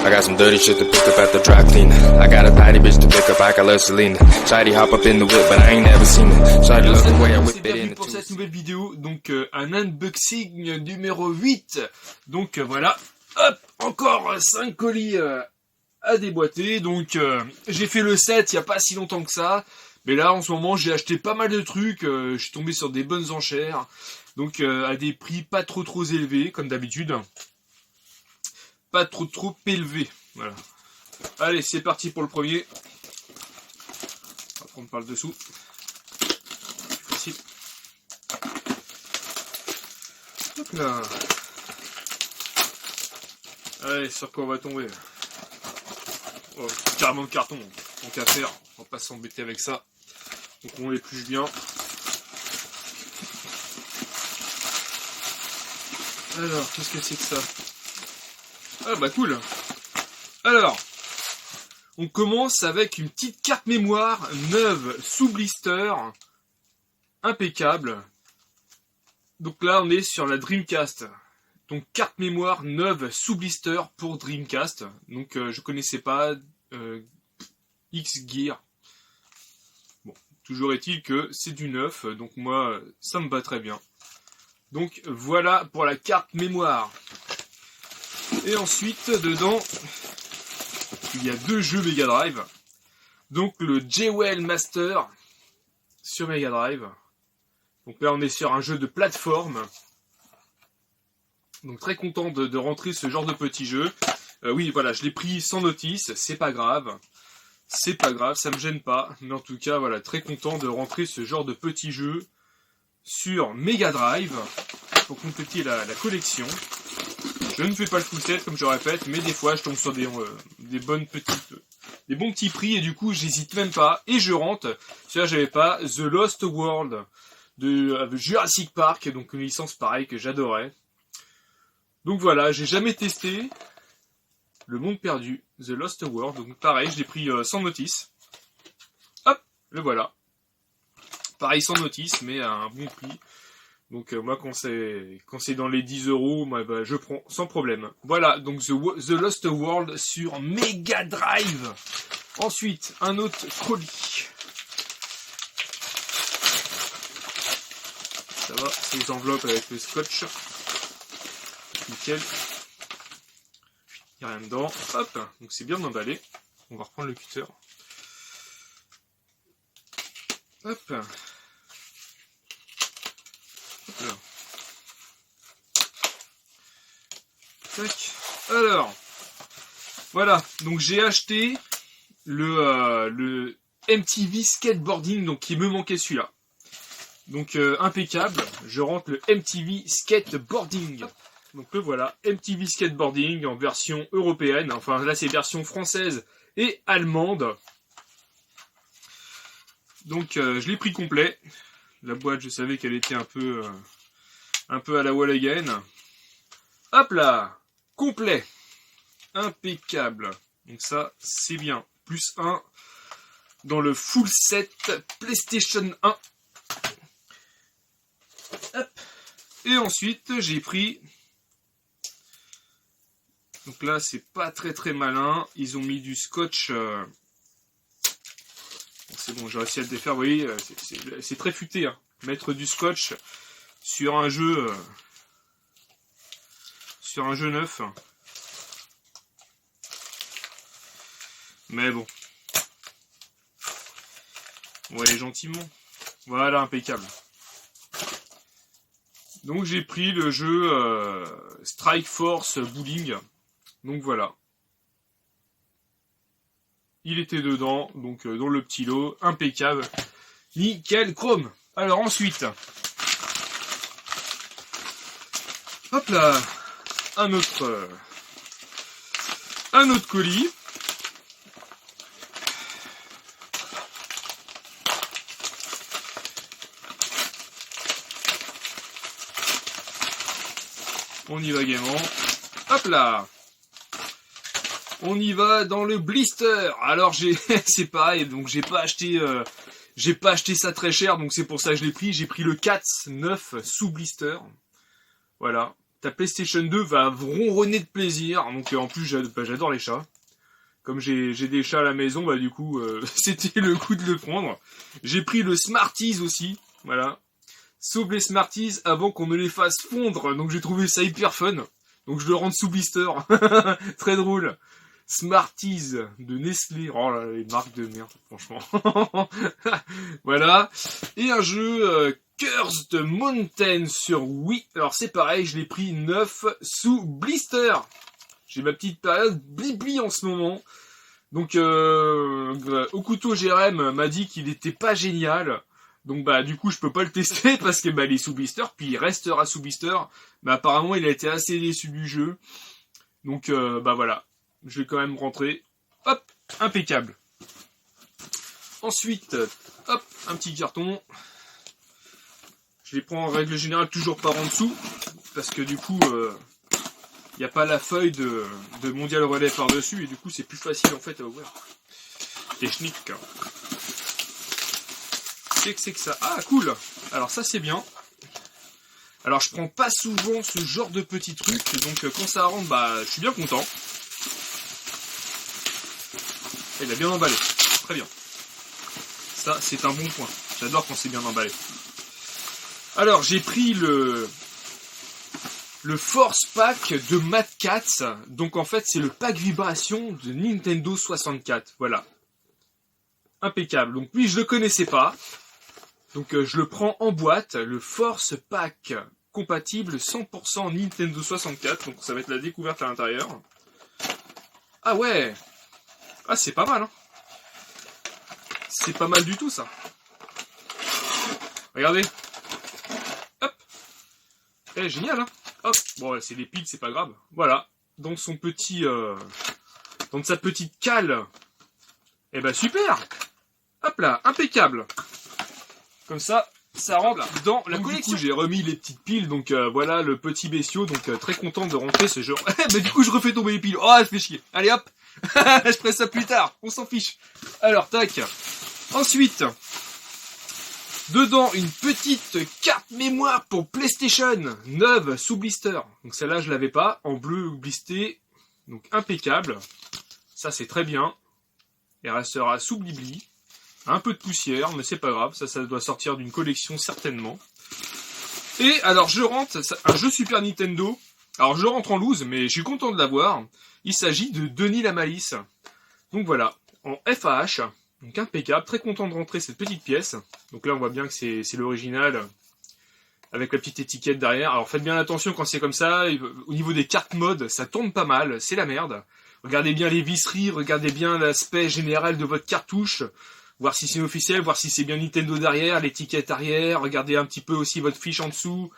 I got some dirty shit to pick up at the dry clean. I got a tidy bitch to pick up, I got Celine. Shady hop up in the whip, but I ain't never seen it. Shady love the way I whip it in. Pour cette nouvelle vidéo, donc un unboxing numéro 8. Donc voilà, hop, encore 5 colis à déboîter. Donc j'ai fait le 7 il n'y a pas si longtemps que ça. Mais là en ce moment j'ai acheté pas mal de trucs, je suis tombé sur des bonnes enchères. Donc à des prix pas trop élevés comme d'habitude. Pas trop élevé. Voilà. Allez, c'est parti pour le premier. On va prendre par le dessous. Facile. Hop là. Allez, sur quoi on va tomber? Oh, carrément de carton. Tant qu'à faire, on va pas s'embêter avec ça. Donc on l'épluche bien. Alors, qu'est-ce que c'est que ça? Ah bah cool. Alors, on commence avec une petite carte mémoire neuve sous blister, impeccable. Donc là, on est sur la Dreamcast. Donc carte mémoire neuve sous blister pour Dreamcast. Donc je connaissais pas X-Gear. Bon, toujours est-il que c'est du neuf, donc moi ça me va très bien. Donc voilà pour la carte mémoire. Et ensuite, dedans, il y a 2 jeux Mega Drive. Donc le Jewel Master sur Mega Drive. Donc là, on est sur un jeu de plateforme. Donc très content de rentrer ce genre de petit jeu. Oui, voilà, je l'ai pris sans notice, c'est pas grave. C'est pas grave, ça me gêne pas. Mais en tout cas, voilà, très content de rentrer ce genre de petit jeu sur Mega Drive pour compléter la collection. Je ne fais pas le full set comme je répète, mais des fois je tombe sur des bons petits prix et du coup j'hésite même pas et je rentre. Celui-là j'avais pas The Lost World de Jurassic Park, donc une licence pareille que j'adorais. Donc voilà, j'ai jamais testé Le Monde Perdu, The Lost World, donc pareil je l'ai pris sans notice. Hop, le voilà. Pareil sans notice mais à un bon prix. Donc moi quand c'est dans les 10 €, moi, bah, je prends sans problème. Voilà, donc The Lost World sur Mega Drive. Ensuite, un autre colis. Ça va, c'est les enveloppes avec le scotch. Nickel. Il n'y a rien dedans. Hop, donc c'est bien emballé. On va reprendre le cutter. Hop. Alors. Tac. Alors, voilà. Donc j'ai acheté le MTV Skateboarding, donc qui me manquait celui-là. Donc impeccable. Je rentre le MTV Skateboarding. Donc le voilà, MTV Skateboarding en version européenne. Enfin là c'est version française et allemande. Donc je l'ai pris complet. La boîte, je savais qu'elle était un peu à la wall again. Hop là, complet, impeccable. Donc ça, c'est bien. Plus 1 dans le full set PlayStation 1. Hop. Et ensuite, j'ai pris... Donc là, c'est pas très malin. Ils ont mis du scotch... C'est bon, j'ai réussi à le défaire, vous voyez, c'est très futé, hein. Mettre du scotch sur un jeu neuf. Mais bon. On va aller gentiment. Voilà, impeccable. Donc j'ai pris le jeu Strike Force Bowling. Donc voilà. Il était dedans, donc dans le petit lot, impeccable, nickel chrome. Alors ensuite, hop là, un autre colis. On y va gaiement. Hop là. On y va dans le blister. Alors c'est pareil, donc j'ai pas acheté ça très cher, donc c'est pour ça que je l'ai pris. J'ai pris le 4 9 sous blister. Voilà, ta PlayStation 2 va ronronner de plaisir. Donc en plus j'adore les chats. Comme j'ai des chats à la maison, bah du coup c'était le coup de le prendre. J'ai pris le Smarties aussi, voilà. Sauve les Smarties avant qu'on ne les fasse fondre. Donc j'ai trouvé ça hyper fun. Donc je le rentre sous blister. Très drôle. Smarties de Nestlé. Oh là, les marques de merde, franchement. Voilà. Et un jeu Cursed Mountain sur Wii. Alors c'est pareil, je l'ai pris 9 sous blister. J'ai ma petite période blibli en ce moment. Donc Okuto Jérém m'a dit qu'il était pas génial. Donc bah du coup je peux pas le tester parce que bah il est sous blister, puis il restera sous blister. Mais apparemment il a été assez déçu du jeu. Donc bah voilà. Je vais quand même rentrer. Hop, impeccable. Ensuite, hop, un petit carton. Je les prends en règle générale toujours par en dessous. Parce que du coup, il n'y a pas la feuille de Mondial Relais par-dessus. Et du coup, c'est plus facile en fait à ouvrir. Technique. Qu'est-ce que c'est que ça? Ah, cool. Alors ça, c'est bien. Alors, je prends pas souvent ce genre de petits trucs. Donc, quand ça rentre, bah, je suis bien content. Il a bien emballé. Très bien. Ça, c'est un bon point. J'adore quand c'est bien emballé. Alors, j'ai pris le Force Pack de Mad Catz. Donc, en fait, c'est le pack vibration de Nintendo 64. Voilà. Impeccable. Donc, lui, je le connaissais pas. Donc, je le prends en boîte. Le Force Pack compatible 100% Nintendo 64. Donc, ça va être la découverte à l'intérieur. Ah ouais. Ah, c'est pas mal, hein. C'est pas mal du tout, ça. Regardez. Hop. Eh, génial, hein. Hop. Bon, c'est des piles, c'est pas grave. Voilà. Dans son petit... dans sa petite cale. Eh ben, super. Hop là, impeccable. Comme ça, ça rentre dans la collection. J'ai remis les petites piles, donc voilà le petit bestiau. Donc très content de rentrer ce genre. Mais du coup, je refais tomber les piles. Oh, ça fait chier. Allez, hop. Je ferai ça plus tard, on s'en fiche. Alors, tac. Ensuite, dedans, une petite carte mémoire pour PlayStation, neuve, sous blister. Donc celle-là, je l'avais pas, en bleu blisté, donc impeccable. Ça, c'est très bien. Elle restera sous blibli. Un peu de poussière, mais c'est pas grave, ça doit sortir d'une collection certainement. Et alors, je rentre, un jeu Super Nintendo. Alors, je rentre en loose, mais je suis content de l'avoir. Il s'agit de Denis la Malice. Donc voilà, en FAH, donc impeccable, très content de rentrer cette petite pièce. Donc là on voit bien que c'est l'original, avec la petite étiquette derrière. Alors faites bien attention quand c'est comme ça, au niveau des cartes mode, ça tourne pas mal, c'est la merde. Regardez bien les visseries, regardez bien l'aspect général de votre cartouche, voir si c'est officiel, voir si c'est bien Nintendo derrière, l'étiquette arrière, regardez un petit peu aussi votre fiche en dessous.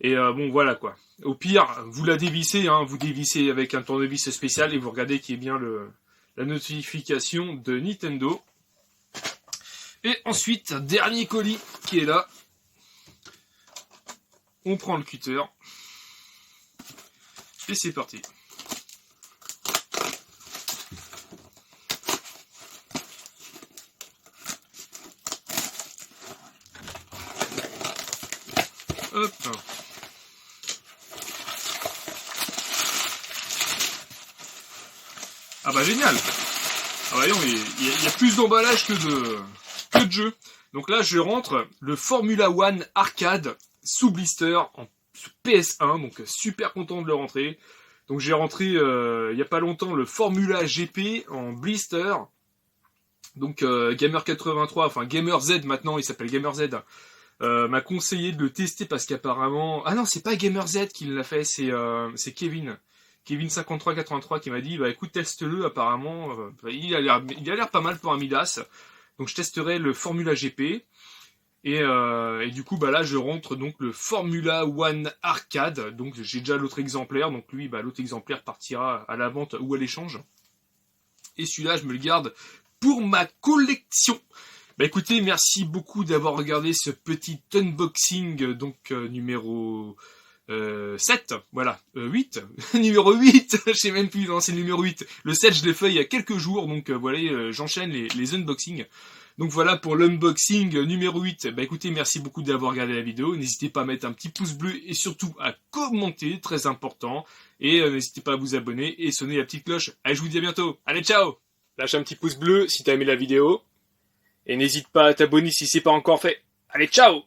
Et bon voilà quoi. Au pire, vous la dévissez, hein, vous dévissez avec un tournevis spécial et vous regardez qu'il y ait bien la notification de Nintendo. Et ensuite, dernier colis qui est là. On prend le cutter. Et c'est parti. Hop. Ah bah génial. Ah bah non, il y a plus d'emballage que de jeu. Donc là, je rentre le Formula One Arcade sous blister en PS1. Donc super content de le rentrer. Donc j'ai rentré il y a pas longtemps le Formula GP en blister. Donc Gamer83, enfin Gamer Z maintenant, il s'appelle Gamer Z. M'a conseillé de le tester parce qu'apparemment... Ah non, c'est pas Gamer Z qui l'a fait, c'est Kevin. Kevin5383 qui m'a dit, bah écoute, teste-le, apparemment, il a l'air pas mal pour un Midas. Donc je testerai le Formula GP. Et du coup, bah là, je rentre donc le Formula One Arcade. Donc j'ai déjà l'autre exemplaire. Donc lui, bah l'autre exemplaire partira à la vente ou à l'échange. Et celui-là, je me le garde pour ma collection. Bah écoutez, merci beaucoup d'avoir regardé ce petit unboxing, donc numéro 7, voilà, 8, numéro 8, je sais même plus, non, c'est le numéro 8. Le 7, je l'ai fait il y a quelques jours, donc voilà, j'enchaîne les unboxings. Donc voilà pour l'unboxing numéro 8. Bah écoutez, merci beaucoup d'avoir regardé la vidéo. N'hésitez pas à mettre un petit pouce bleu et surtout à commenter, très important. Et n'hésitez pas à vous abonner et sonner la petite cloche. Allez, je vous dis à bientôt. Allez, ciao! Lâche un petit pouce bleu si t'as aimé la vidéo. Et n'hésite pas à t'abonner si c'est pas encore fait. Allez, ciao!